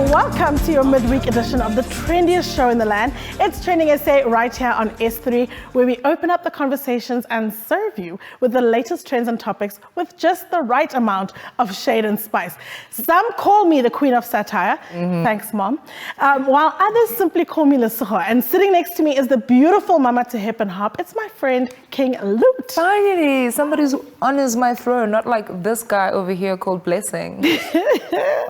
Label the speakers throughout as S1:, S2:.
S1: Welcome to your midweek edition of the trendiest show in the land. It's TrendingSA right here on S3, where we open up the conversations and serve you with the latest trends and topics with just the right amount of shade and spice. Some call me the queen of satire. Thanks, Mom. While others simply call me Lesego. And sitting next to me is the beautiful mama to hip and hop. It's my friend, King Loot.
S2: Finally, somebody's honors my throne, not like this guy over here called Blessing.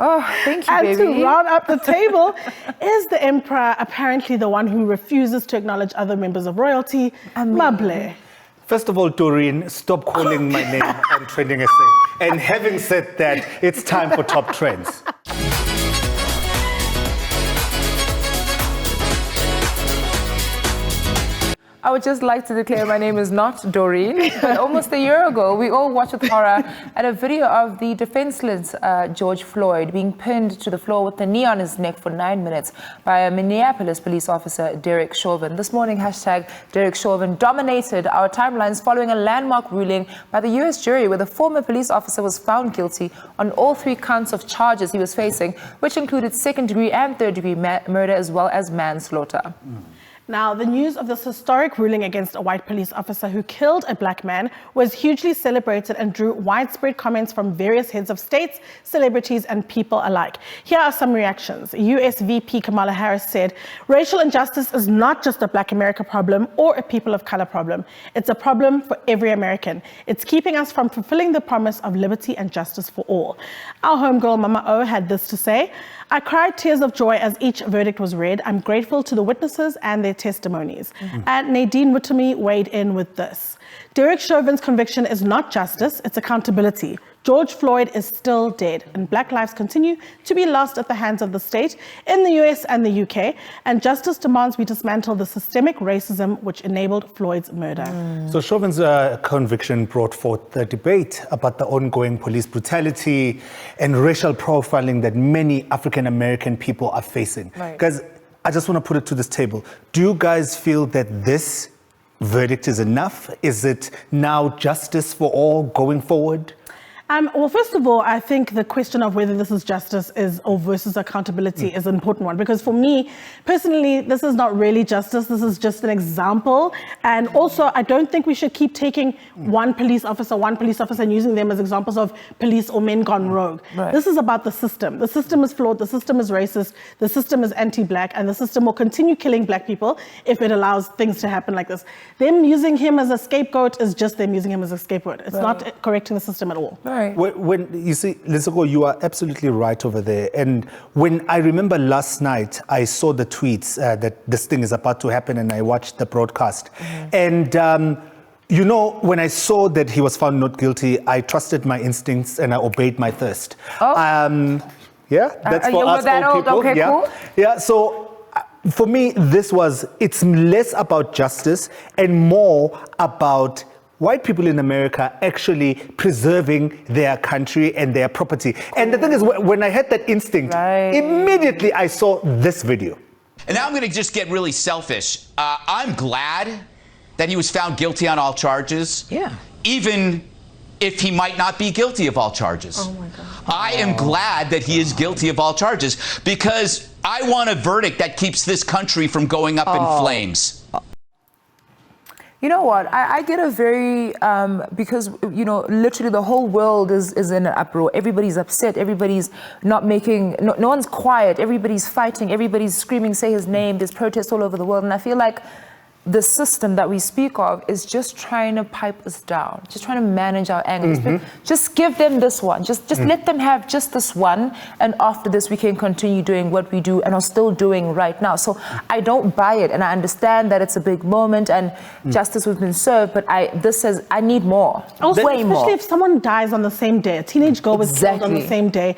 S2: Oh, thank you, baby.
S1: And to round up the table is the emperor, apparently the one who refuses to acknowledge other members of royalty, Mable.
S3: First of all, Doreen, stop calling my name on TrendingSA. And having said that, it's time for top trends.
S2: I would just like to declare my name is not Doreen, but almost a year ago, we all watched with horror at a video of the defenseless George Floyd being pinned to the floor with a knee on his neck for 9 minutes by a Minneapolis police officer, Derek Chauvin. This morning, hashtag Derek Chauvin dominated our timelines following a landmark ruling by the U.S. jury where the former police officer was found guilty on all 3 counts of charges he was facing, which included second-degree and third-degree murder as well as manslaughter.
S1: Now, the news of this historic ruling against a white police officer who killed a black man was hugely celebrated and drew widespread comments from various heads of states, celebrities, and people alike. Here are some reactions. US VP Kamala Harris said, "Racial injustice is not just a Black America problem or a people of color problem. It's a problem for every American. It's keeping us from fulfilling the promise of liberty and justice for all." Our homegirl Mama O had this to say, "I cried tears of joy as each verdict was read. I'm grateful to the witnesses and their testimonies." And Nadine Witumi weighed in with this. "Derek Chauvin's conviction is not justice, it's accountability. George Floyd is still dead, and black lives continue to be lost at the hands of the state in the US and the UK, and justice demands we dismantle the systemic racism which enabled Floyd's murder."
S3: So Chauvin's conviction brought forth the debate about the ongoing police brutality and racial profiling that many African-American people are facing. Because I just want to put it to this table. Do you guys feel that this verdict is enough? Is it now justice for all going forward?
S1: Well, first of all, I think the question of whether this is justice or versus accountability is an important one, because for me, personally, this is not really justice. This is just an example. And also, I don't think we should keep taking one police officer and using them as examples of police or men gone rogue. This is about the system. The system is flawed. The system is racist. The system is anti-black. And the system will continue killing black people if it allows things to happen like this. Them using him as a scapegoat is just them using him as a scapegoat. It's not correcting the system at all.
S3: When you see, Lesego, you are absolutely right over there. And when I remember last night, I saw the tweets that this thing is about to happen, and I watched the broadcast. And you know, when I saw that he was found not guilty, I trusted my instincts and I obeyed my thirst. Yeah, that's for us old people.
S2: Okay, cool.
S3: Yeah, so for me, it's less about justice and more about white people in America actually preserving their country and their property. And the thing is, when I had that instinct, immediately I saw this video.
S4: And now I'm going to just get really selfish. I'm glad that he was found guilty on all charges. Yeah. Even if he might not be guilty of all charges. Oh my God. I am glad that he is guilty of all charges, because I want a verdict that keeps this country from going up in flames.
S2: You know what? I get a very, because, you know, literally the whole world is in an uproar. Everybody's upset. Everybody's not making, no one's quiet. Everybody's fighting. Everybody's screaming, say his name. There's protests all over the world. And I feel like the system that we speak of is just trying to pipe us down, just trying to manage our anger. Just give them this one. Just let them have just this one. And after this, we can continue doing what we do and are still doing right now. So I don't buy it. And I understand that it's a big moment and justice has been served. But this says I need more.
S1: Also,
S2: way more.
S1: Especially if someone dies on the same day. A teenage girl was killed on the same day.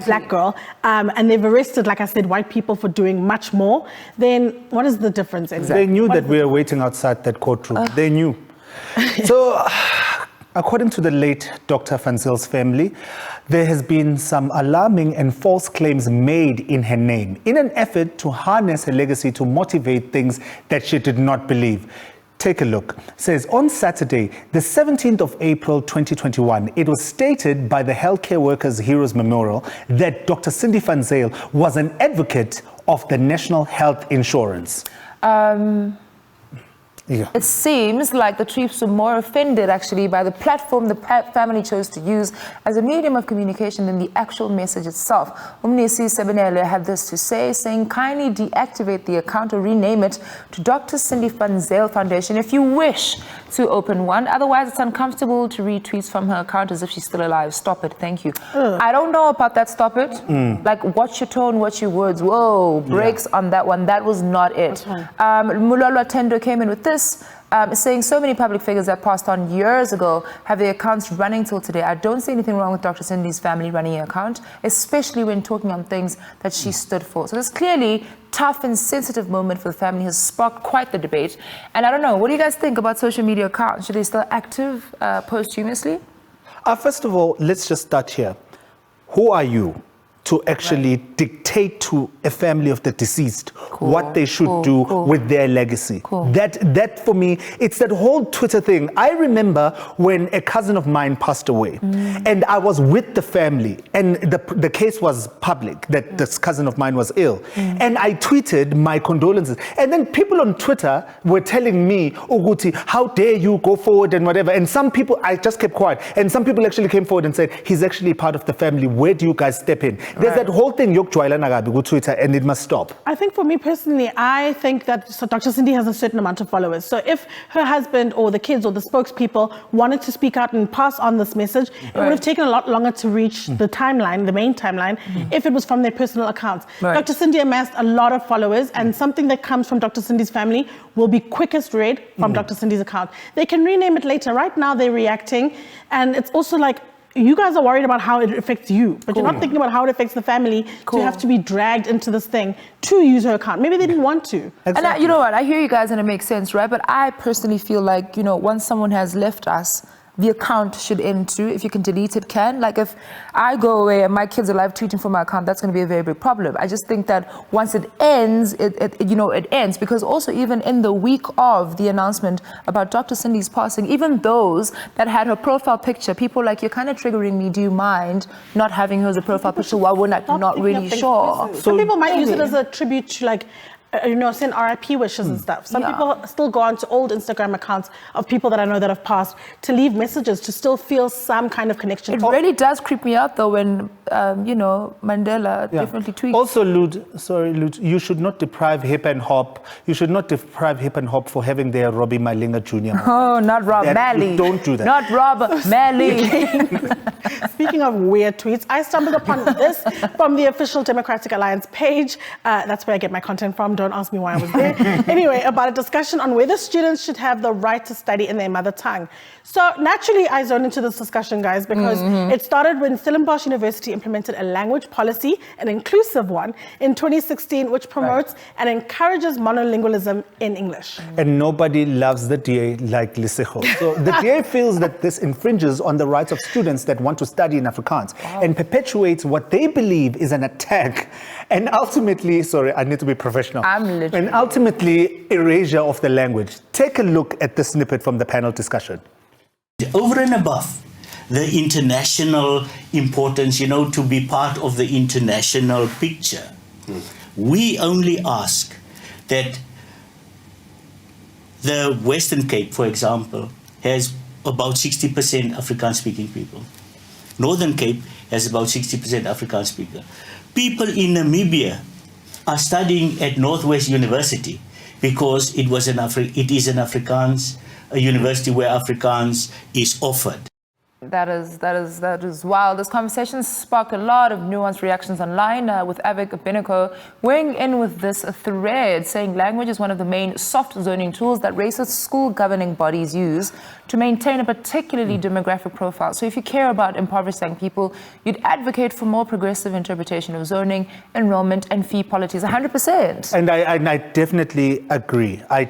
S1: Black girl. And they've arrested, like I said, white people for doing much more. Then what is the difference?
S3: They knew that we were waiting outside that courtroom. They knew. So, according to the late Dr. Fanzil's family, there has been some alarming and false claims made in her name in an effort to harness her legacy to motivate things that she did not believe. Take a look. It says, on Saturday, the 17th of April, 2021, it was stated by the Healthcare Workers Heroes Memorial that Dr. Cindy van Zyl was an advocate of the National Health Insurance.
S2: It seems like the troops were more offended, actually, by the platform the family chose to use as a medium of communication than the actual message itself. Umnisi Sebenele had this to say, saying, kindly deactivate the account or rename it to Dr. Cindy van Zyl Foundation if you wish to open one. Otherwise, it's uncomfortable to read tweets from her account as if she's still alive. Stop it. Thank you. I don't know about that. Stop it. Like, watch your tone, watch your words. Whoa, breaks on that one. That was not it. Mulolwa Tendo came in with this. Saying so many public figures that passed on years ago have their accounts running till today. I don't see anything wrong with Dr. Cindy's family running an account, especially when talking on things that she stood for. So this clearly tough and sensitive moment for the family has sparked quite the debate. And I don't know, what do you guys think about social media accounts? Should they still active posthumously?
S3: First of all, let's just start here. Who are you to actually dictate to a family of the deceased what they should do with their legacy? That for me, it's that whole Twitter thing. I remember when a cousin of mine passed away and I was with the family and the case was public that this cousin of mine was ill. And I tweeted my condolences. And then people on Twitter were telling me, Uguti, how dare you go forward and whatever. And some people, I just kept quiet. And some people actually came forward and said, he's actually part of the family. Where do you guys step in? There's that whole thing, Twitter, and it must stop.
S1: I think for me personally, I think that Dr. Cindy has a certain amount of followers. So if her husband or the kids or the spokespeople wanted to speak out and pass on this message, it would have taken a lot longer to reach the timeline, the main timeline, if it was from their personal accounts. Dr. Cindy amassed a lot of followers, and something that comes from Dr. Cindy's family will be quickest read from Dr. Cindy's account. They can rename it later. Right now, they're reacting, and it's also like, you guys are worried about how it affects you, but you're not thinking about how it affects the family to have to be dragged into this thing to use her account. Maybe they didn't want to.
S2: And you know what, I hear you guys and it makes sense, right? But I personally feel like, you know, once someone has left us, the account should end too. If you can delete it, can. Like if I go away and my kids are live tweeting from my account, that's going to be a very big problem. I just think that once it ends, it ends. Because also even in the week of the announcement about Dr. Cindy's passing, even those that had her profile picture, people like, you're kind of triggering me. Do you mind not having her as a profile picture? Why we're not really sure.
S1: Some people might use it as a tribute to like, send RIP wishes and stuff. Some people still go on to old Instagram accounts of people that I know that have passed to leave messages to still feel some kind of connection.
S2: It really does creep me out though when, Mandela definitely tweets.
S3: Also, Lud, you should not deprive hip and hop. You should not deprive hip and hop for having their Robbie Malinga Jr.
S2: Oh, not Rob Malley.
S3: Don't do that.
S2: Not Rob Malley.
S1: Speaking of weird tweets, I stumbled upon this from the official Democratic Alliance page. That's where I get my content from. Don't ask me why I was there. Anyway, about a discussion on whether students should have the right to study in their mother tongue. So naturally, I zoned into this discussion, guys, because it started when Stellenbosch University implemented a language policy, an inclusive one, in 2016, which promotes and encourages monolingualism in English.
S3: And nobody loves the DA like Lesego. So the DA feels that this infringes on the rights of students that want to study in Afrikaans and perpetuates what they believe is an attack and ultimately, sorry, I need to be professional, and ultimately erasure of the language. Take a look at the snippet from the panel discussion.
S5: Over and above the international importance, to be part of the international picture, we only ask that the Western Cape, for example, has about 60% Afrikaans-speaking people. Northern Cape has about 60% Afrikaans speaker. People in Namibia are studying at Northwest University because it is an Afrikaans university where Afrikaans is offered.
S2: That is wild. This conversation sparked a lot of nuanced reactions online with Avik Beneko weighing in with this thread, saying language is one of the main soft zoning tools that racist school governing bodies use to maintain a particularly demographic profile. So if you care about impoverished young people, you'd advocate for more progressive interpretation of zoning, enrollment and fee policies, 100%.
S3: And I definitely agree. I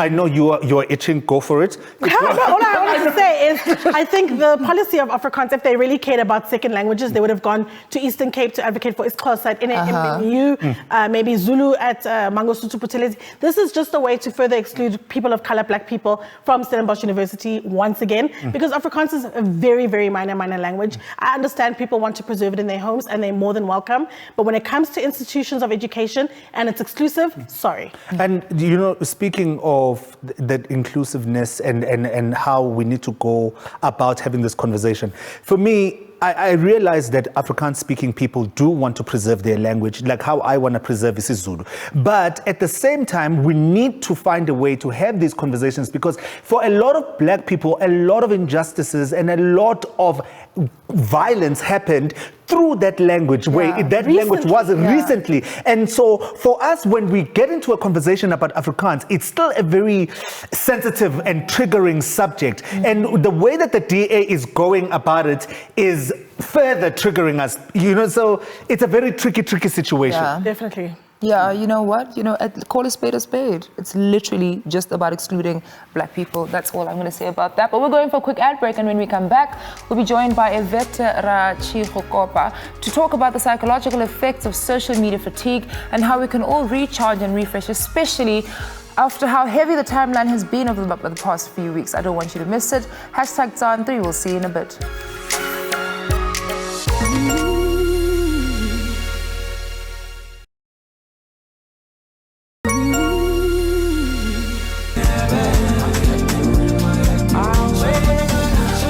S3: know you're itching, go for it.
S1: Hold on. I'd say is, I think the policy of Afrikaans, if they really cared about second languages, they would have gone to Eastern Cape to advocate for isiXhosa at NMU, maybe Zulu at Mangosuthu Buthelezi. This is just a way to further exclude people of color, black people, from Stellenbosch University once again, because Afrikaans is a very, very minor language. I understand people want to preserve it in their homes and they're more than welcome, but when it comes to institutions of education and it's exclusive, sorry.
S3: And you know, speaking of that inclusiveness and how we need to go about having this conversation, for me, I realize that Afrikaans-speaking people do want to preserve their language, like how I want to preserve isiZulu. But at the same time, we need to find a way to have these conversations, because for a lot of black people, a lot of injustices and a lot of violence happened through that language, where that language was recently. And so for us, when we get into a conversation about Afrikaans, it's still a very sensitive and triggering subject. And the way that the DA is going about it is further triggering us, you know, so it's a very tricky situation.
S2: Yeah.
S1: Definitely.
S2: Yeah, you know what? You know, call a spade a spade. It's literally just about excluding black people. That's all I'm going to say about that. But we're going for a quick ad break, and when we come back, we'll be joined by Yvette Ratshikhopa to talk about the psychological effects of social media fatigue and how we can all recharge and refresh, especially after how heavy the timeline has been over the past few weeks. I don't want you to miss it. Hashtag #Zan3. We'll see you in a bit.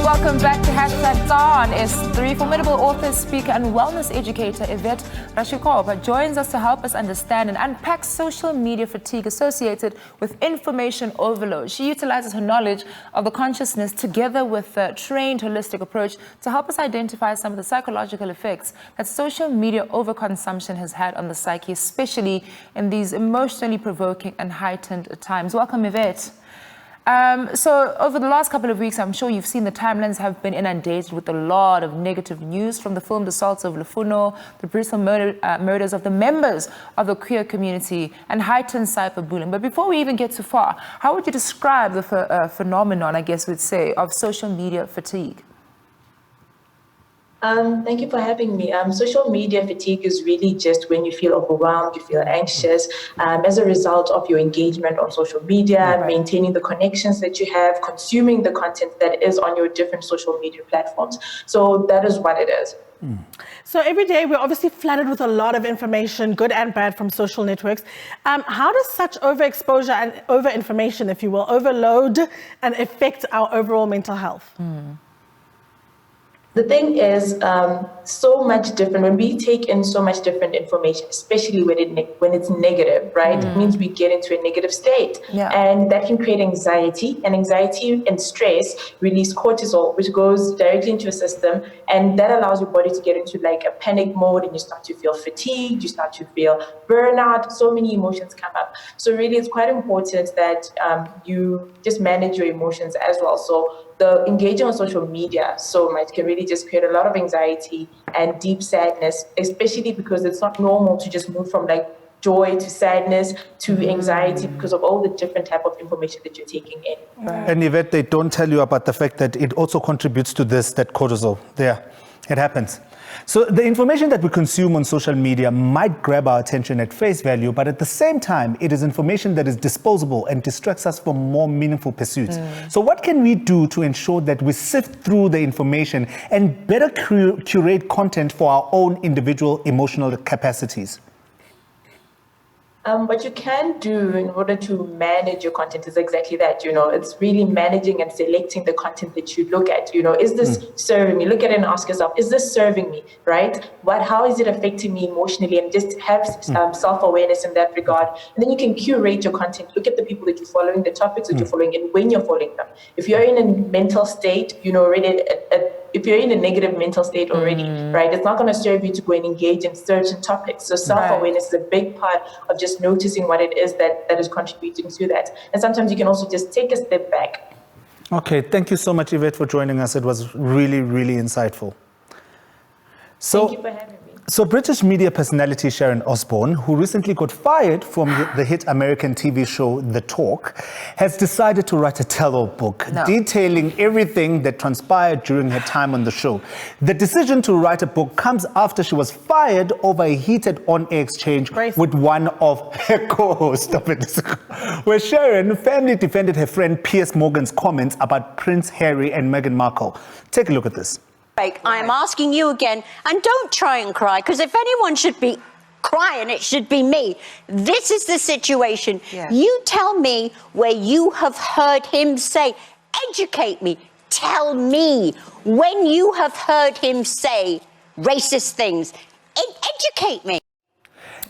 S2: Welcome back to Hashtag Dawn. It's three formidable author, speaker, and wellness educator Yvette Ratshikhopa joins us to help us understand and unpack social media fatigue associated with information overload. She utilizes her knowledge of the consciousness together with a trained holistic approach to help us identify some of the psychological effects that social media overconsumption has had on the psyche, especially in these emotionally provoking and heightened times. Welcome, Yvette. So over the last couple of weeks, I'm sure you've seen the timelines have been inundated with a lot of negative news, from the filmed assaults of Lufuno, the brutal murders of the members of the queer community, and heightened cyberbullying. But before we even get too far, how would you describe the phenomenon, I guess we'd say, of social media fatigue?
S6: Thank you for having me. Social media fatigue is really just when you feel overwhelmed, you feel anxious as a result of your engagement on social media, maintaining the connections that you have, consuming the content that is on your different social media platforms. So that is what it is.
S1: So every day we're obviously flooded with a lot of information, good and bad, from social networks. How does such overexposure and overinformation, if you will, overload and affect our overall mental health?
S6: The thing is, so much different. When we take in so much different information, especially when it's negative, right? It means we get into a negative state, and that can create anxiety. And anxiety and stress release cortisol, which goes directly into your system, and that allows your body to get into like a panic mode, and you start to feel fatigued, you start to feel burnout. So many emotions come up. So really, it's quite important that you just manage your emotions as well. So the engaging on social media so much can really just create a lot of anxiety and deep sadness, especially because it's not normal to just move from like joy to sadness to anxiety because of all the different type of information that you're taking in.
S3: And Yvette, they don't tell you about the fact that it also contributes to this, that cortisol. There, it happens. So the information that we consume on social media might grab our attention at face value, but at the same time, it is information that is disposable and distracts us from more meaningful pursuits. So what can we do to ensure that we sift through the information and better curate content for our own individual emotional capacities?
S6: What you can do in order to manage your content is exactly that, you know, it's really managing and selecting the content that you look at. You know, is this serving me? Look at it and ask yourself, is this serving me, right? How is it affecting me emotionally? And just have self-awareness in that regard. And then you can curate your content. Look at the people that you're following, the topics that you're following, and when you're following them. If you're in a mental state, you know, already if you're in a negative mental state already, right, it's not going to serve you to go and engage in certain topics. So self-awareness is a big part of just noticing what it is that is contributing to that. And sometimes you can also just take a step back.
S3: Okay, thank you so much, Yvette, for joining us. It was really, really insightful. So,
S6: thank you for having me.
S3: So British media personality Sharon Osbourne, who recently got fired from the hit American TV show The Talk, has decided to write a tell-all book detailing everything that transpired during her time on the show. The decision to write a book comes after she was fired over a heated on-air exchange with one of her co-hosts, where Sharon firmly defended her friend Piers Morgan's comments about Prince Harry and Meghan Markle. Take a look at this.
S7: I'm asking you again, and don't try and cry, because if anyone should be crying, it should be me. This is the situation. You tell me where you have heard him say, educate me, tell me when you have heard him say racist things. Educate me.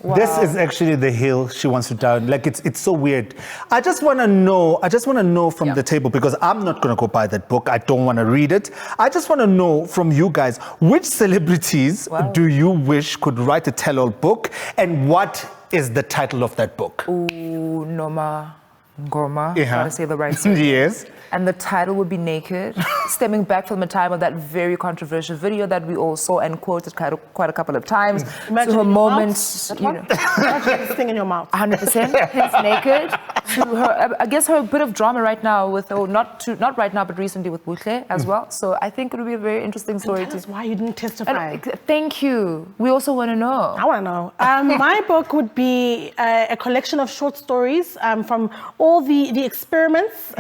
S3: Wow. This is actually the hill she wants to die on. Like, it's so weird. I just want to know from the table, because I'm not going to go buy that book. I don't want to read it. I just want to know from you guys, which celebrities do you wish could write a tell-all book, and what is the title of that book?
S2: Ooh, Noma Ngoma, gotta say the right thing.
S3: Yes.
S2: And the title would be Naked, stemming back from the time of that very controversial video that we all saw and quoted quite a couple of times.
S1: Imagine
S2: to her moments,
S1: you know. Imagine this thing in your mouth.
S2: 100%. Hence Naked. To her, I guess her bit of drama right now with, not right now, but recently with Buhle as well. So I think it would be a very interesting story.
S1: Tell us why you didn't testify.
S2: Thank you. We also want to know.
S1: I want to know. My book would be a collection of short stories from all the experiments,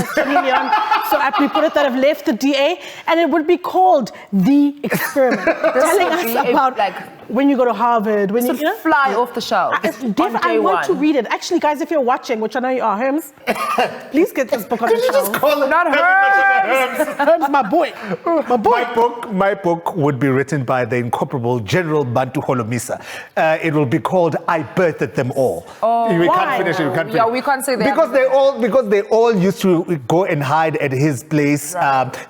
S1: so aptly put it, that have left the DA, and it would be called The Experiment, telling us about when you go to Harvard, when you
S2: fly off the shelf.
S1: I want to read it. Actually, guys, if you're watching, which I know you are, Herms, please get this book on the shelf.
S3: Just call it
S2: not Herms.
S1: Herms, my boy. My boy.
S3: My book would be written by the incomparable General Bantu Holomisa. It will be called I Birthed Them All. We can't finish it. We can't finish.
S2: Yeah, we can't say that.
S3: Because they all used to go and hide at his place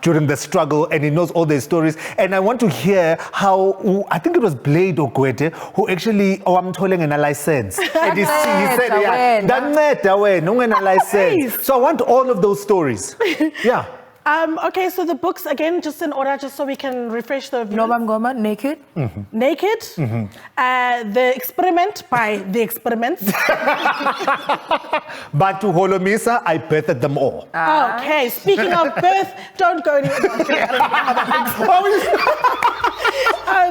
S3: during the struggle, and he knows all their stories. And I want to hear how, I think it was Blade Ogwete who actually, I'm telling a license. And he said, no license. So I want all of those stories. Yeah.
S1: Okay, so the books, again, just in order, just so we can refresh the view.
S2: Noma Ngoma, Naked.
S1: Naked. The Experiment by The Experiments.
S3: But to Holomisa, I birthed them all.
S1: Okay, speaking of birth, don't go anywhere.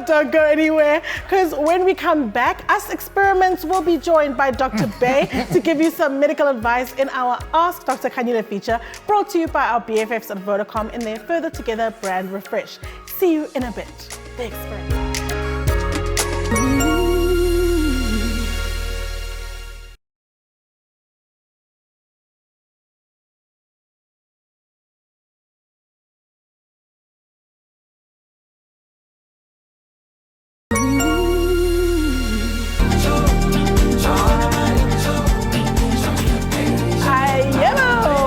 S1: Don't go anywhere, because when we come back, us experiments will be joined by Dr. Bay to give you some medical advice in our Ask Dr. Khanyile feature, brought to you by our BFFs at Vodacom in their Further Together brand refresh. See you in a bit. The Experiment.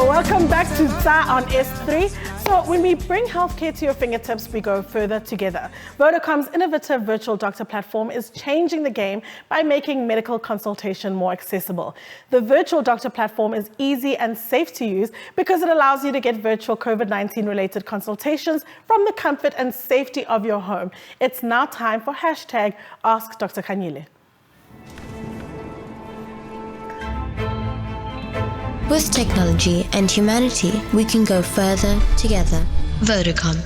S1: Welcome back to TsA on S3. So when we bring healthcare to your fingertips, we go further together. Vodacom's innovative virtual doctor platform is changing the game by making medical consultation more accessible. The virtual doctor platform is easy and safe to use because it allows you to get virtual COVID-19 related consultations from the comfort and safety of your home. It's now time for hashtag Ask Dr. Khanyile.
S8: With technology and humanity, we can go further together. Vodacom.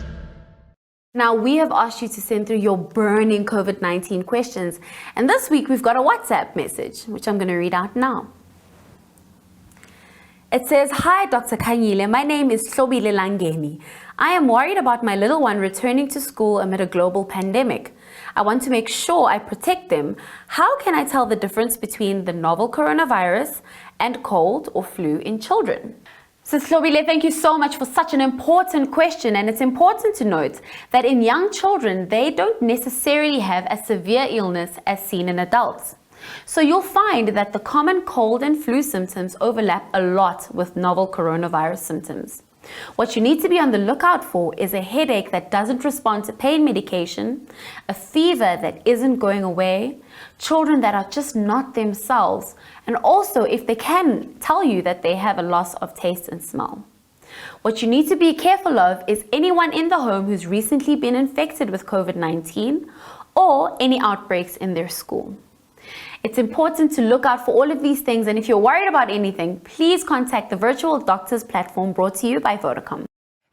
S9: Now, we have asked you to send through your burning COVID-19 questions. And this week, we've got a WhatsApp message, which I'm going to read out now. It says, "Hi, Dr. Khanyile. My name is Sobile Langeni. I am worried about my little one returning to school amid a global pandemic. I want to make sure I protect them. How can I tell the difference between the novel coronavirus and cold or flu in children?" So Slobile, thank you so much for such an important question. And it's important to note that in young children, they don't necessarily have a severe illness as seen in adults. So you'll find that the common cold and flu symptoms overlap a lot with novel coronavirus symptoms. What you need to be on the lookout for is a headache that doesn't respond to pain medication, a fever that isn't going away, children that are just not themselves, and also if they can tell you that they have a loss of taste and smell. What you need to be careful of is anyone in the home who's recently been infected with COVID-19, or any outbreaks in their school. It's important to look out for all of these things, and if you're worried about anything, please contact the Virtual Doctors platform brought to you by Vodacom.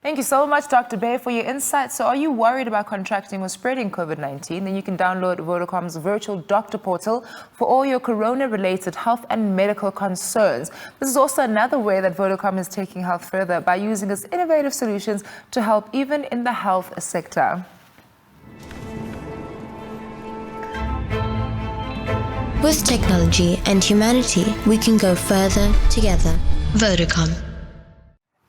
S2: Thank you so much, Dr. Bay, for your insights. So are you worried about contracting or spreading COVID-19? Then you can download Vodacom's virtual doctor portal for all your corona-related health and medical concerns. This is also another way that Vodacom is taking health further by using its innovative solutions to help even in the health sector.
S8: With technology and humanity, we can go further together. Vodacom.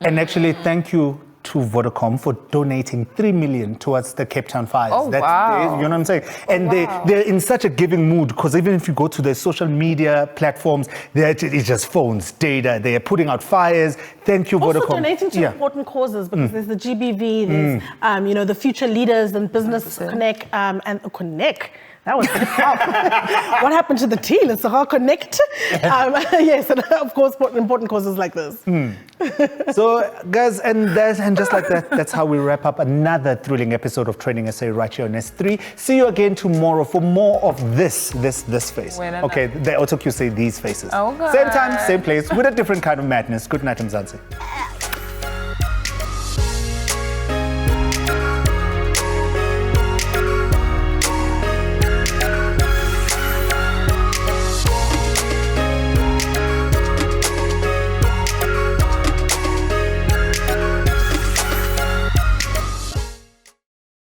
S3: And actually, thank you to Vodacom for donating 3 million towards the Cape Town fires.
S2: Oh, wow.
S3: You know what I'm saying? And they're in such a giving mood, because even if you go to their social media platforms, it's just phones, data. They are putting out fires. Thank you,
S1: also
S3: Vodacom.
S1: Donating to important causes, because there's the GBV, there's the Future Leaders and Business 100%. Connect and Connect. That was what happened to the T? Let's connect. Yes, and of course, important causes like this.
S3: So, guys, and just like that, that's how we wrap up another thrilling episode of TrendingSA right here on S3. See you again tomorrow for more of this face. Okay, the AutoQ say these faces.
S2: Oh, God.
S3: Same time, same place, with a different kind of madness. Good night, Mzansi.